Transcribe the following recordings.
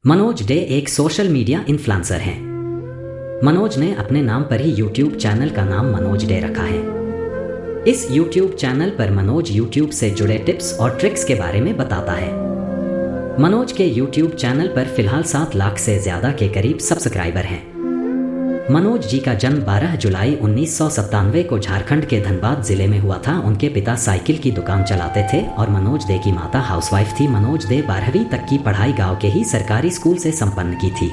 Manoj day एक social media influencer हैं। मनोज ने अपने नाम पर ही यूट्यूब चैनल का नाम मनोज डे रखा है। इस यूट्यूब चैनल पर मनोज यूट्यूब से जुड़े टिप्स और ट्रिक्स के बारे में बताता है। मनोज के यूट्यूब चैनल पर फिलहाल 7 लाख से ज्यादा के करीब सब्सक्राइबर हैं। मनोज जी का जन्म 12 जुलाई 1997 को झारखंड के धनबाद जिले में हुआ था। उनके पिता साइकिल की दुकान चलाते थे और मनोज दे की माता हाउसवाइफ थी। मनोज दे 12वीं तक की पढ़ाई गांव के ही सरकारी स्कूल से संपन्न की थी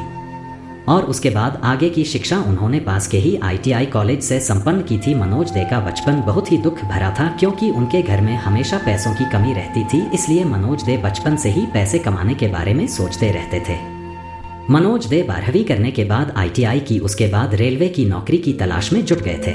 और उसके बाद आगे की शिक्षा उन्होंने पास के ही ITI कॉलेज से संपन्न की थी। मनोज दे का बचपन बहुत ही दुख भरा था क्योंकि उनके घर में हमेशा पैसों की कमी रहती थी, इसलिए मनोज दे बचपन से ही पैसे कमाने के बारे में सोचते रहते थे। मनोज दे 12वीं करने के बाद ITI की, उसके बाद रेलवे की नौकरी की तलाश में जुट गए थे,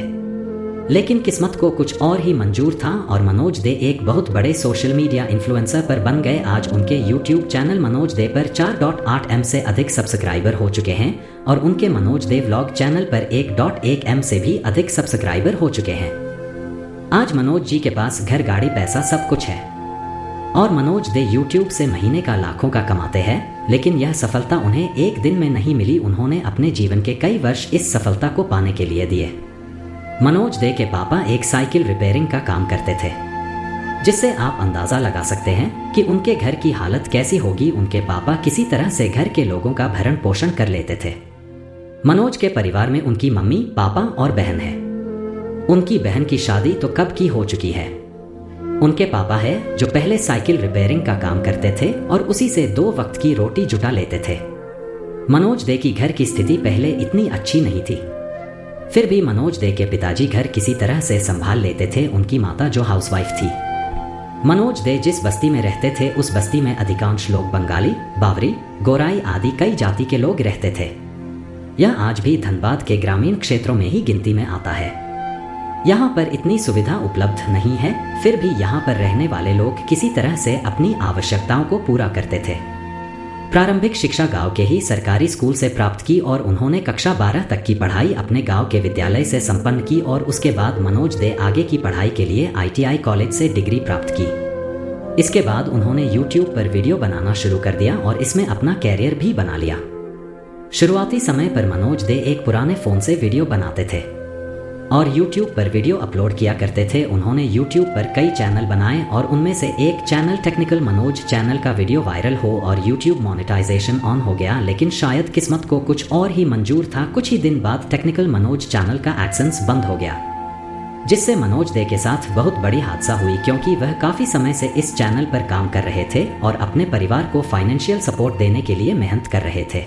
लेकिन किस्मत को कुछ और ही मंजूर था और मनोज दे एक बहुत बड़े सोशल मीडिया इन्फ्लुएंसर पर बन गए। आज उनके यूट्यूब चैनल मनोज दे पर 4.8 M से अधिक सब्सक्राइबर हो चुके हैं और उनके मनोज दे व्लॉग चैनल पर 1.1 M से भी अधिक सब्सक्राइबर हो चुके हैं। आज मनोज जी के पास घर, गाड़ी, पैसा सब कुछ है और मनोज दे यूट्यूब से महीने का लाखों का कमाते हैं, लेकिन यह सफलता उन्हें एक दिन में नहीं मिली। उन्होंने अपने जीवन के कई वर्ष इस सफलता को पाने के लिए दिए। मनोज दे के पापा एक साइकिल रिपेयरिंग का काम करते थे, जिससे आप अंदाजा लगा सकते हैं कि उनके घर की हालत कैसी होगी। उनके पापा किसी तरह से घर के लोगों का भरण पोषण कर लेते थे। मनोज के परिवार में उनकी मम्मी, पापा और बहन है। उनकी बहन की शादी तो कब की हो चुकी है। उनके पापा है जो पहले साइकिल रिपेयरिंग का काम करते थे और उसी से 2 वक्त की रोटी जुटा लेते थे। मनोज दे की घर की स्थिति पहले इतनी अच्छी नहीं थी, फिर भी मनोज दे के पिताजी घर किसी तरह से संभाल लेते थे। उनकी माता जो हाउसवाइफ थी। मनोज दे जिस बस्ती में रहते थे उस बस्ती में अधिकांश लोग बंगाली, बावरी, गोराई आदि कई जाति के लोग रहते थे। यह आज भी धनबाद के ग्रामीण क्षेत्रों में ही गिनती में आता है। यहाँ पर इतनी सुविधा उपलब्ध नहीं है, फिर भी यहाँ पर रहने वाले लोग किसी तरह से अपनी आवश्यकताओं को पूरा करते थे। प्रारंभिक शिक्षा गांव के ही सरकारी स्कूल से प्राप्त की और उन्होंने कक्षा 12 तक की पढ़ाई अपने गांव के विद्यालय से संपन्न की और उसके बाद मनोज दे आगे की पढ़ाई के लिए ITI कॉलेज से डिग्री प्राप्त की। इसके बाद उन्होंने YouTube पर वीडियो बनाना शुरू कर दिया और इसमें अपना कैरियर भी बना लिया। शुरुआती समय पर मनोज दे एक पुराने फोन से वीडियो बनाते थे और YouTube पर वीडियो अपलोड किया करते थे। उन्होंने YouTube पर कई चैनल बनाए और उनमें से एक चैनल टेक्निकल मनोज चैनल का वीडियो वायरल हो और YouTube मोनेटाइजेशन ऑन हो गया, लेकिन शायद किस्मत को कुछ और ही मंजूर था। कुछ ही दिन बाद टेक्निकल मनोज चैनल का एडसेंस बंद हो गया, जिससे मनोज दे के साथ बहुत बड़ी हादसा हुई क्योंकि वह काफी समय से इस चैनल पर काम कर रहे थे और अपने परिवार को फाइनेंशियल सपोर्ट देने के लिए मेहनत कर रहे थे।